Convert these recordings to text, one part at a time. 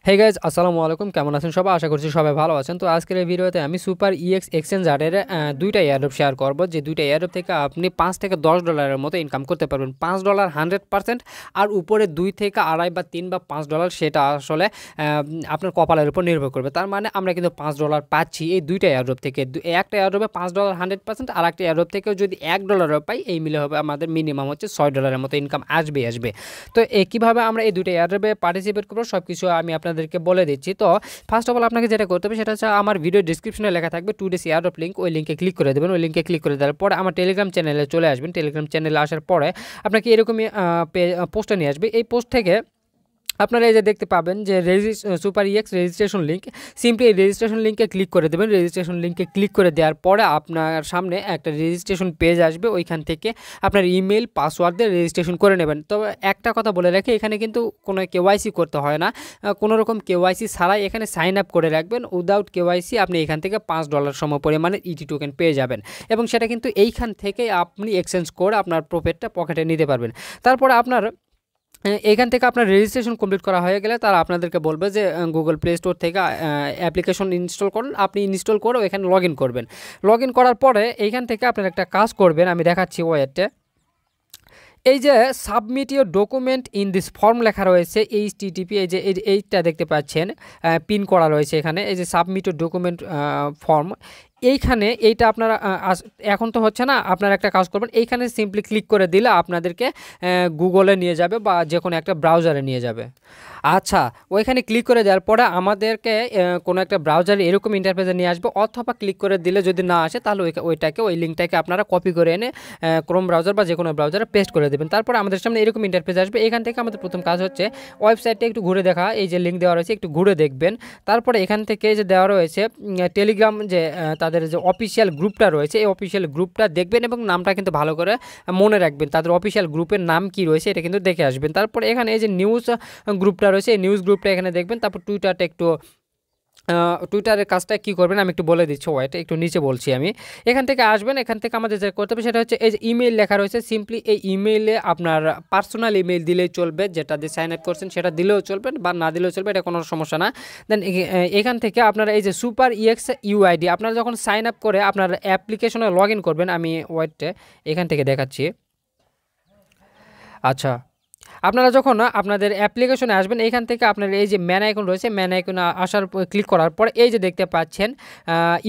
Hey guys আসসালামু আলাইকুম, কেমন আছেন সবাই? আশা করছি সবাই ভালো আছেন। তো আজকের এই ভিডিওতে আমি সুপার ইএক্স এক্সচেঞ্জারের দুইটা এয়ারড্রপ শেয়ার করব, যে দুইটা এয়ারড্রপ থেকে আপনি $5 থেকে $10 মতো ইনকাম করতে পারবেন। $5 100%, আর উপরে 2 থেকে আড়াই বা 3 বা $5 সেটা আসলে আপনার কপালের উপর নির্ভর করবে। তার মানে আমরা কিন্তু $5 পাচ্ছি এই দুইটা এয়ারড্রপ থেকে। একটা এয়ারড্রপে $5 100%, আর একটা এয়ারড্রপ থেকেও যদি $1 পাই, এই মিলে হবে আমাদের মিনিমাম হচ্ছে $6 মতো ইনকাম আসবে। তো কীভাবে আমরা এই দুটো এয়ারড্রপে পার্টিসিপেট করবো সব কিছু আমি আপনাদেরকে বলে দিচ্ছি। তো ফার্স্ট অফ অল আপনাকে যেটা করতে হবে সেটা হচ্ছে আমার ভিডিও ডিসক্রিপশনে লেখা থাকবে টুডেস এয়ারড্রপ লিঙ্ক, ওই লিঙ্কে ক্লিক করে দেবেন। ওই লিঙ্কে ক্লিক করে দেওয়ার পরে আমার টেলিগ্রাম চ্যানেলে চলে আসবেন। টেলিগ্রাম চ্যানেলে আসার পরে আপনাকে এরকমই পোস্টে নিয়ে আসবে। এই পোস্ট থেকে আপনারা এই যে দেখতে পাবেন যে super EX registration link, simply এই রেজিস্ট্রেশন লিঙ্কে ক্লিক করে দেবেন। রেজিস্ট্রেশন লিঙ্কে ক্লিক করে দেওয়ার পরে আপনার সামনে একটা রেজিস্ট্রেশন পেজ আসবে, ওইখান থেকে আপনার ইমেল পাসওয়ার্ড দিয়ে রেজিস্ট্রেশন করে নেবেন। তবে একটা কথা বলে রাখি, এখানে কিন্তু কোনো কেওয়াইসি করতে হয় না, কোনো রকম কেওয়াইসি ছাড়াই এখানে সাইন আপ করে রাখবেন। উইদাউট কেওয়াইসি আপনি এখান থেকে $5 সম পরিমাণের ইটি টোকেন পেয়ে যাবেন, এবং সেটা কিন্তু এইখান থেকে আপনি এক্সচেঞ্জ করে আপনার প্রফিটটা পকেটে নিতে পারবেন। তারপরে আপনার এখান থেকে আপনার রেজিস্ট্রেশন কমপ্লিট করা হয়ে গেলে তারা আপনাদেরকে বলবে যে গুগল প্লে স্টোর থেকে অ্যাপ্লিকেশন ইনস্টল করুন। আপনি ইনস্টল করে এখানে লগ ইন করবেন। লগ ইন করার পরে এইখান থেকে আপনার একটা কাজ করবেন, আমি দেখাচ্ছি ওয়েটে। এই যে submit your document in this form লেখা রয়েছে HTTP, এই যে এইটা দেখতে পাচ্ছেন পিন করা রয়েছে এখানে, এই যে সাবমিট ইউর ডকুমেন্ট ফর্ম, এইখানে এইটা আপনারা এখন তো হচ্ছে না, আপনারা একটা কাজ করবেন, এইখানে সিম্পলি ক্লিক করে দিলে আপনাদেরকে গুগলে নিয়ে যাবে বা যে কোনো একটা ব্রাউজারে নিয়ে যাবে। আচ্ছা, ওইখানে ক্লিক করে দেওয়ার পরে আমাদেরকে কোনো একটা ব্রাউজারে এরকম ইন্টারফেসে নিয়ে আসবে, অথবা ক্লিক করে দিলে যদি না আসে তাহলে ওই লিঙ্কটাকে আপনারা কপি করে এনে ক্রোম ব্রাউজার বা যে কোনো ব্রাউজারে পেস্ট করে দেবেন। তারপরে আমাদের সামনে এরকম ইন্টারফেস আসবে। এখান থেকে আমাদের প্রথম কাজ হচ্ছে ওয়েবসাইটটা একটু ঘুরে দেখা, এই যে লিঙ্ক দেওয়া রয়েছে একটু ঘুরে দেখবেন। তারপরে এখান থেকে যে দেওয়া রয়েছে টেলিগ্রাম, যে তাদের যে অফিসিয়াল গ্রুপটা রয়েছে, এই অফিসিয়াল গ্রুপটা দেখবেন এবং নামটা কিন্তু ভালো করে মনে রাখবেন। তাদের অফিসিয়াল গ্রুপের নাম কি রয়েছে এটা কিন্তু দেখে আসবেন। তারপরে এখানে এই যে নিউজ গ্রুপটা রয়েছে, এই নিউজ গ্রুপটা এখানে দেখবেন। তারপর টুইটারের কাজটা কী করবেন আমি একটু বলে দিচ্ছি, ওইটা একটু নিচে বলছি আমি। এখান থেকে আসবেন, এখান থেকে আমাদের যেটা করতে হবে সেটা হচ্ছে এই যে ইমেল লেখা রয়েছে, সিম্পলি এই ইমেইলে আপনার পার্সোনাল ইমেল দিলেই চলবে, যেটা দিয়ে সাইন আপ করছেন সেটা দিলেও চলবে বা না দিলেও চলবে, এটা কোনো সমস্যা না। দেন এখান থেকে আপনারা এই যে সুপার ইএক্স ইউআইডি, আপনারা যখন সাইন আপ করে আপনার অ্যাপ্লিকেশনে লগ ইন করবেন, আমি ওয়েটে এখান থেকে দেখাচ্ছি। আচ্ছা, আপনারা যখন আপনাদের অ্যাপ্লিকেশনে আসবেন, এইখান থেকে আপনার এই যে ম্যান আইকন রয়েছে, ম্যান আইকনে আসার ক্লিক করার পর এই যে দেখতে পাচ্ছেন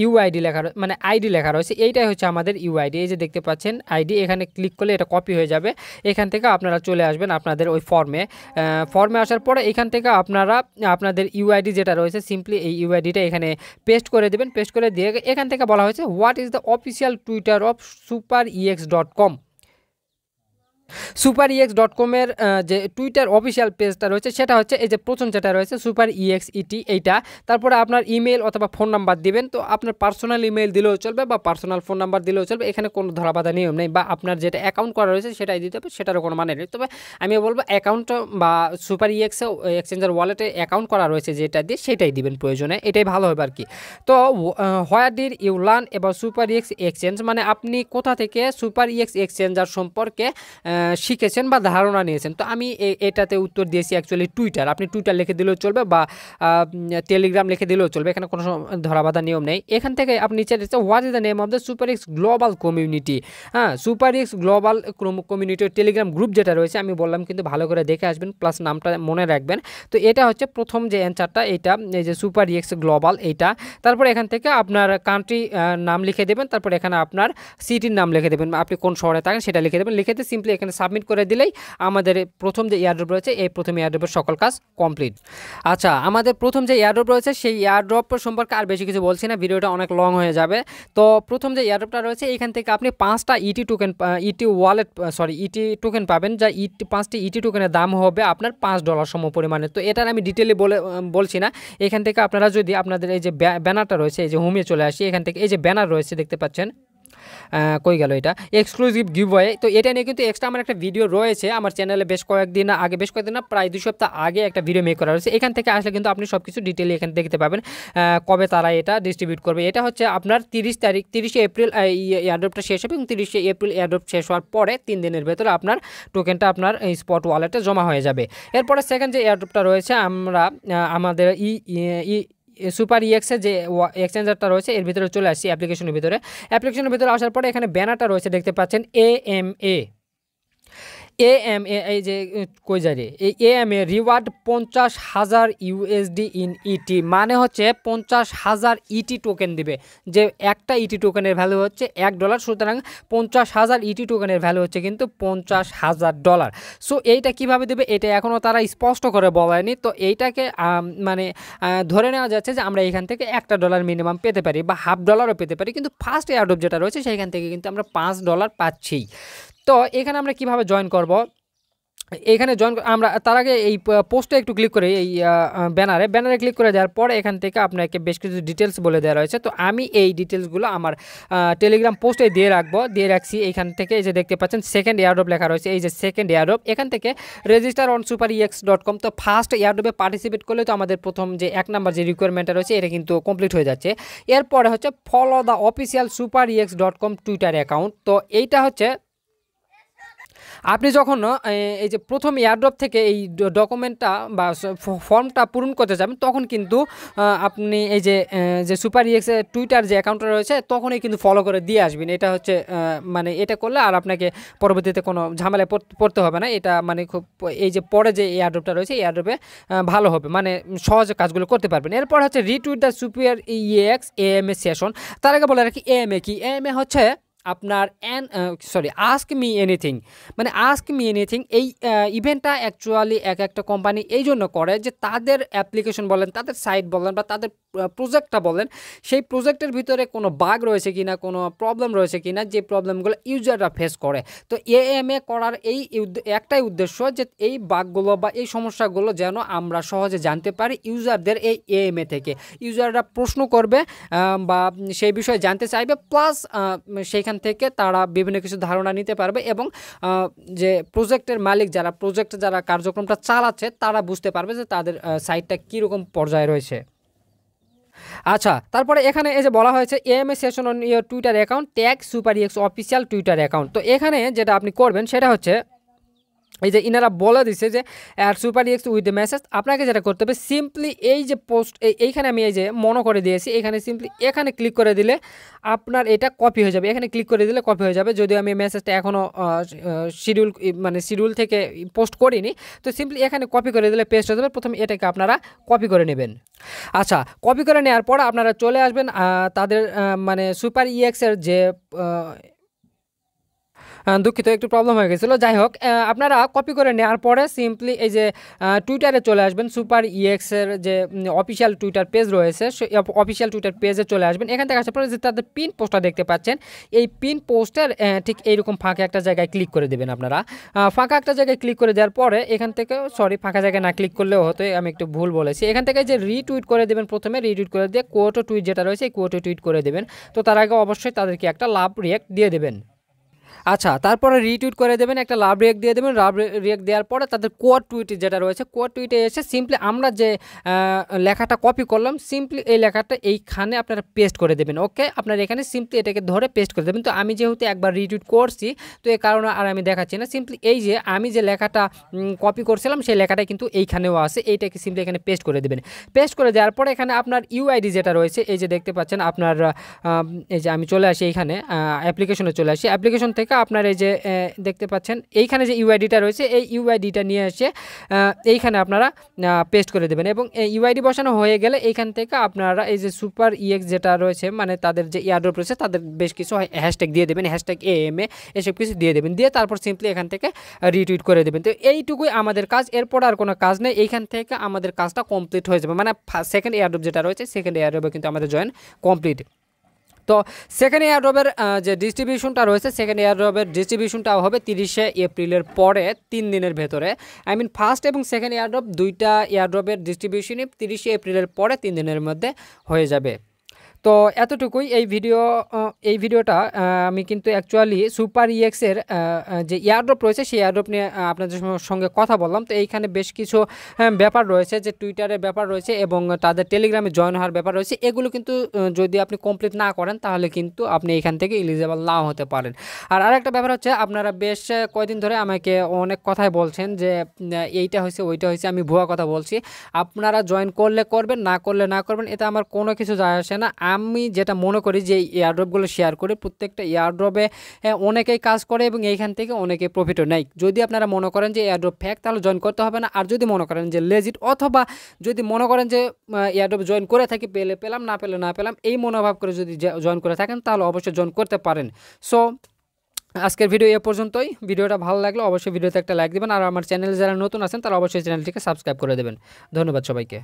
ইউআইডি লেখা, মানে আইডি লেখা রয়েছে, এইটাই হচ্ছে আমাদের ইউআইডি। এই যে দেখতে পাচ্ছেন আইডি, এখানে ক্লিক করলে এটা কপি হয়ে যাবে। এখান থেকে আপনারা চলে আসবেন আপনাদের ওই ফর্মে আসার পরে এখান থেকে আপনারা আপনাদের ইউআইডি যেটা রয়েছে, সিম্পলি এই ইউআইডিটা এখানে পেস্ট করে দেবেন। পেস্ট করে দিয়ে এখান থেকে বলা হয়েছে what is the official Twitter of superex.com। superex.com-এর যে টুইটার অফিসিয়াল পেজটা রয়েছে সেটা হচ্ছে এই যে প্রথম যেটা রয়েছে superexet, এইটা। তারপরে আপনার ইমেল অথবা ফোন নাম্বার দিবেন। তো আপনার পার্সোনাল ইমেল দিলেও চলবে বা পার্সোনাল ফোন নাম্বার দিলেও চলবে, এখানে কোনো ধরাবাধা নিয়ম নেই। বা আপনার যেটা অ্যাকাউন্ট করা রয়েছে সেটাই দিতে হবে, সেটারও কোনো মানে নেই। তবে আমি বলবো অ্যাকাউন্ট বা সুপারইএক্সে এক্সচেঞ্জার ওয়ালেটে অ্যাকাউন্ট করা রয়েছে যেটা দিয়ে সেটাই দিবেন প্রয়োজনে, এটাই ভালো হবে আর কি। তো হোয়ার ডিড ইউ লার্ন এবার সুপারইএক্স এক্সচেঞ্জ, মানে আপনি কোথা থেকে সুপারইএক্স এক্সচেঞ্জার সম্পর্কে শিখেছেন বা ধারণা নিয়েছেন। তো আমি এটাতে উত্তর দিয়েছি অ্যাকচুয়ালি টুইটার। আপনি টুইটার লিখে দিলেও চলবে বা টেলিগ্রাম লিখে দিলেও চলবে, এখানে কোনো ধরাবাধা নিয়ম নেই। এখান থেকে আপনি নিচে দিচ্ছে what is the name of the superex global community. হ্যাঁ, সুপারএক্স গ্লোবাল কমিউনিটির টেলিগ্রাম গ্রুপ যেটা রয়েছে, আমি বললাম কিন্তু ভালো করে দেখে আসবেন, প্লাস নামটা মনে রাখবেন। তো এটা হচ্ছে প্রথম যে অ্যান্সারটা, এইটা এই যে সুপারএক্স গ্লোবাল এইটা। তারপর এখান থেকে আপনার কান্ট্রি নাম লিখে দেবেন, তারপর এখানে আপনার সিটির নাম লিখে দেবেন, আপনি কোন শহরে থাকেন সেটা লিখে দেবেন। লিখে দিয়ে সিম্পলি এখানে সাবমিট করে দিলেই আমাদের প্রথম যে এয়ারড্রপ রয়েছে এই প্রথম এয়ারড্রপের সকল কাজ কমপ্লিট। আচ্ছা, আমাদের প্রথম যে এয়ারড্রপ রয়েছে সেই এয়ারড্রপ সম্পর্কে আর বেশি কিছু বলছি না, ভিডিওটা অনেক লং হয়ে যাবে। তো প্রথম যে এয়ারড্রপটা রয়েছে এখান থেকে আপনি 5টা ইটি টোকেন পাবেন, যা 5টি ইটি টোকেনের দাম হবে আপনার $5 সম পরিমাণে। তো এটার আমি ডিটেলে বলছি না। এখান থেকে আপনারা যদি আপনাদের এই যে ব্যানারটা রয়েছে, এই যে হোমে চলে আসি, এখান থেকে এই যে ব্যানার রয়েছে দেখতে পাচ্ছেন, কই গেল এটা এক্সক্লুসিভ গিভওয়ে। তো এটা নিয়ে কিন্তু এক্সট্রা আমার একটা ভিডিও রয়েছে আমার চ্যানেলে, বেশ কয়েকদিন না প্রায় 2 সপ্তাহ আগে একটা ভিডিও মেক করা হয়েছে। এখান থেকে আসলে কিন্তু আপনি সব কিছু ডিটেইলে এখানে দেখতে পাবেন কবে তারা এটা ডিস্ট্রিবিউট করবে। এটা হচ্ছে আপনার 30 এপ্রিল এয়ারড্রপটা শেষ হবে এবং 30 এপ্রিল এয়ারড্রপ শেষ হওয়ার পরে 3 দিনের ভেতরে আপনার টোকেনটা আপনার স্পট ওয়ালেটে জমা হয়ে যাবে। এরপরে সেকেন্ড যে এয়ারড্রপটা রয়েছে আমরা আমাদের সুপার ইএক্সের যে এক্সচেঞ্জারটা রয়েছে এর ভিতরে চলে আসছি অ্যাপ্লিকেশনের ভিতরে আসার পরে এখানে ব্যানারটা রয়েছে দেখতে পাচ্ছেন এএমএ এই যে কই যায় রে এই এএমএ রিওয়ার্ড 50,000 ইউএসডি ইন ইটি, মানে হচ্ছে 50,000 ইটি টোকেন দিবে। যে একটা ইটি টোকেনের ভ্যালু হচ্ছে $1, সুতরাং 50,000 ইটি টোকেনের ভ্যালু হচ্ছে কিন্তু $50,000। সো এইটা কিভাবে দেবে এটা এখনও তারা স্পষ্ট করে বলেনি। তো এইটাকে মানে ধরে নেওয়া যাচ্ছে যে আমরা এখান থেকে $1 মিনিমাম পেতে পারি বা $0.5 পেতে পারি, কিন্তু ফার্স্ট এয়ারড্রপ যেটা রয়েছে সেইখান থেকে কিন্তু আমরা $5 পাচ্ছি। তো এখানে আমরা কিভাবে জয়েন করব, এখানে জয়েন আমরা তার আগে এই পোস্টে একটু ক্লিক করে এই ব্যানারে ক্লিক করে দেওয়ার পরে এখান থেকে আপনাকে বেশ কিছু ডিটেলস বলে দেওয়া রয়েছে। তো আমি এই ডিটেলসগুলো আমার টেলিগ্রাম পোস্টে দিয়ে রাখছি। এখান থেকে এই যে দেখতে পাচ্ছেন সেকেন্ড এয়ারড্রপ লেখা রয়েছে, এই যে সেকেন্ড এয়ারড্রপ, এখান থেকে রেজিস্টার অন superex.com। তো ফার্স্ট এয়ারড্রপে পার্টিসিপেট করলে তো আমাদের প্রথম যে 1 নাম্বার যে রিকোয়ারমেন্টটা রয়েছে এটা কিন্তু কমপ্লিট হয়ে যাচ্ছে। এরপরে হচ্ছে follow the official superex.com Twitter account. তো এইটা হচ্ছে আপনি যখন এই যে প্রথম এয়ারড্রপ থেকে এই ডকুমেন্টটা বা ফর্মটা পূরণ করতে যাবেন তখন কিন্তু আপনি এই যে সুপারইএক্স টুইটার যে অ্যাকাউন্টটা রয়েছে তখনই কিন্তু ফলো করে দিয়ে আসবেন। এটা হচ্ছে মানে এটা করলে আর আপনাকে পরবর্তীতে কোনো ঝামেলায় পড়তে হবে না। এটা মানে খুব এই যে পরে যে এয়ারড্রপটা রয়েছে এয়ারড্রপে ভালো হবে, মানে সহজে কাজগুলো করতে পারবেন। এরপর হচ্ছে রিটুইট দ্য সুপারইএক্স এএমএ সেশন। তার আগে বলে রাখি এএমএ কি, এএমএ হচ্ছে আপনার আস্ক মি এনিথিং, মানে আস্ক মি এনিথিং এই ইভেন্টটা অ্যাকচুয়ালি একটা কোম্পানি এই জন্য করে যে তাদের অ্যাপ্লিকেশন বলেন, তাদের সাইট বলেন বা তাদের প্রজেক্টটা বলেন, সেই প্রজেক্টের ভিতরে কোনো বাগ রয়েছে কিনা, কোনো প্রবলেম রয়েছে কিনা, যে প্রবলেমগুলো ইউজাররা ফেস করে। তো এএমএ করার এই একটাই উদ্দেশ্য যে এই বাগগুলো বা এই সমস্যাগুলো যেন আমরা সহজে জানতে পারি ইউজারদের এই এএমএ থেকে। ইউজাররা প্রশ্ন করবে বা সেই বিষয়ে জানতে চাইবে, প্লাস সেইখান থেকে তারা বিভিন্ন কিছু ধারণা নিতে পারবে এবং যে প্রজেক্টের মালিক যারা কার্যক্রমটা চালাচ্ছে তারা বুঝতে পারবে যে তাদের সাইটটা কীরকম পর্যায়ে রয়েছে। আচ্ছা, তারপরে এখানে এই যে বলা হয়েছে AMA session on your Twitter account tag superex official Twitter account. তো এখানে যেটা আপনি করবেন সেটা হচ্ছে এই যে ইনারা বলে দিচ্ছে যে সুপারইএক্স উইথ দ্য মেসেজ। আপনাকে যেটা করতে হবে সিম্পলি এই যে পোস্ট এইখানে আমি এই যে মনে করে দিয়েছি, এখানে সিম্পলি এখানে ক্লিক করে দিলে আপনার এটা কপি হয়ে যাবে। এখানে ক্লিক করে দিলে কপি হয়ে যাবে, যদিও আমি মেসেজটা এখনও শিডিউল থেকে পোস্ট করিনি। তো সিম্পলি এখানে কপি করে দিলে পেস্ট হয়ে যাবে। প্রথমে এটাকে আপনারা কপি করে নেবেন। আচ্ছা, কপি করে নেওয়ার পর আপনারা চলে আসবেন তাদের মানে সুপারইএক্সের যে দুঃখিত একটু প্রবলেম হয়ে গেছিলো। যাই হোক, আপনারা কপি করে নেওয়ার পরে সিম্পলি এই যে টুইটারে চলে আসবেন, সুপারইএক্সের যে অফিসিয়াল টুইটার পেজ রয়েছে সেই অফিসিয়াল টুইটার পেজে চলে আসবেন। এখান থেকে আসার পরে যে তাদের পিন পোস্টটা দেখতে পাচ্ছেন, এই পিন পোস্টের ঠিক এইরকম ফাঁকা একটা জায়গায় ক্লিক করে দেবেন। আপনারা ফাঁকা একটা জায়গায় ক্লিক করে দেওয়ার পরে এখান থেকে ফাঁকা জায়গায় না ক্লিক করলেও হতো, আমি একটু ভুল বলেছি। এখান থেকে যে রিটুইট করে দেবেন, প্রথমে রিটুইট করে দিয়ে কোটো টুইট যেটা রয়েছে এই কোটো টুইট করে দেবেন। তো তার আগে অবশ্যই তাদেরকে একটা লাভ রিঅ্যাক্ট দিয়ে দেবেন। আচ্ছা, তারপরে রিটুইট করে দেবেন, একটা লাভ রিঅ্যাক্ট দিয়ে দেবেন। লাভ রিঅ্যাক্ট দেওয়ার পরে তাদের কোড টুইট যেটা রয়েছে কোড টুইটে এসে সিম্পলি আমরা যে লেখাটা কপি করলাম সিম্পলি এই লেখাটা এইখানে আপনারা পেস্ট করে দেবেন। ওকে, আপনারা এখানে সিম্পলি এটাকে ধরে পেস্ট করে দেবেন। তো আমি যেহেতু একবার রিটুইট করছি তো এই কারণে আর আমি দেখাচ্ছি না। সিম্পলি এই যে আমি যে লেখাটা কপি করছিলাম সেই লেখাটা কিন্তু এইখানেও আছে, এইটাকে সিম্পলি এখানে পেস্ট করে দেবেন। পেস্ট করে দেওয়ার পরে এখানে আপনার ইউআইডি যেটা রয়েছে এই যে দেখতে পাচ্ছেন আপনার এই যে আমি চলে আসি এইখানে অ্যাপ্লিকেশনে চলে আসি। অ্যাপ্লিকেশন থেকে আপনার এই যে দেখতে পাচ্ছেন এইখানে যে ইউআইডিটা রয়েছে এই ইউআইডিটা নিয়ে এসে এইখানে আপনারা পেস্ট করে দেবেন এবং ইউআইডি বসানো হয়ে গেলে এইখান থেকে আপনারা এই যে সুপারইএক্স যেটা রয়েছে মানে তাদের যে এয়ারড্রপ রয়েছে তাদের বেশ কিছু হ্যাশট্যাগ দিয়ে দেবেন, হ্যাশট্যাগ এএমএ এসব কিছু দিয়ে দেবেন। দিয়ে তারপর সিম্পলি এখান থেকে রিটুইট করে দেবেন। তো এইটুকুই আমাদের কাজ, এরপর আর কোনো কাজ নেই। এইখান থেকে আমাদের কাজটা কমপ্লিট হয়ে যাবে, মানে সেকেন্ড এয়ারড্রপ যেটা রয়েছে সেকেন্ড এয়ারড্রপে কিন্তু আমাদের জয়েন কমপ্লিট। তো সেকেন্ড এয়ারড্রপের যে ডিস্ট্রিবিউশনটা রয়েছে সেকেন্ড এয়ারড্রপের ডিস্ট্রিবিউশনটাও হবে 30 এপ্রিলের পরে 3 দিনের ভেতরে। ফার্স্ট এবং সেকেন্ড এয়ারড্রপ দুইটা এয়ারড্রপের ডিস্ট্রিবিউশনই 30 এপ্রিলের পরে 3 দিনের মধ্যে হয়ে যাবে। তো এতটুকুই এই ভিডিওটা আমি কিন্তু অ্যাকচুয়ালি সুপার ইএক্সের যে এয়ারড্রপ রয়েছে সেই এয়ারড্রপ নিয়ে আপনাদের সঙ্গে কথা বললাম। তো এইখানে বেশ কিছু ব্যাপার রয়েছে, যে টুইটারের ব্যাপার রয়েছে এবং তাদের টেলিগ্রামে জয়েন হওয়ার ব্যাপার রয়েছে। এগুলো কিন্তু যদি আপনি কমপ্লিট না করেন তাহলে কিন্তু আপনি এখান থেকে এলিজিবল নাও হতে পারেন। আর আরেকটা ব্যাপার হচ্ছে, আপনারা বেশ কয়েকদিন ধরে আমাকে অনেক কথাই বলছেন যে এইটা হয়েছে ওইটা হয়েছে, আমি ভুয়া কথা বলছি। আপনারা জয়েন করলে করবেন, না করলে না করবেন, এতে আমার কোনো কিছু যায় আসে না। আমি যেটা মনে করি যে এয়ারড্রপগুলো শেয়ার করে, প্রত্যেকটা এয়ারড্রপে অনেকেই কাজ করে এবং এইখান থেকে অনেকে প্রফিটও নেয়। যদি আপনারা মনে করেন যে এয়ারড্রপ ফেক, তাহলে জয়েন করতে হবে না। আর যদি মনে করেন যে লেজিট, অথবা যদি মনে করেন যে এয়ারড্রপ জয়েন করে থাকি, পেলে পেলাম, না পেলে না পেলাম, এই মনোভাব করে যদি জয়েন করে থাকেন তাহলে অবশ্যই জয়েন করতে পারেন। সো আজকের ভিডিও এ পর্যন্তই। ভিডিওটা ভালো লাগলে অবশ্যই ভিডিওতে একটা লাইক দেবেন, আর আমার চ্যানেলে যারা নতুন আছেন তারা অবশ্যই চ্যানেলটিকে সাবস্ক্রাইব করে দেবেন। ধন্যবাদ সবাইকে।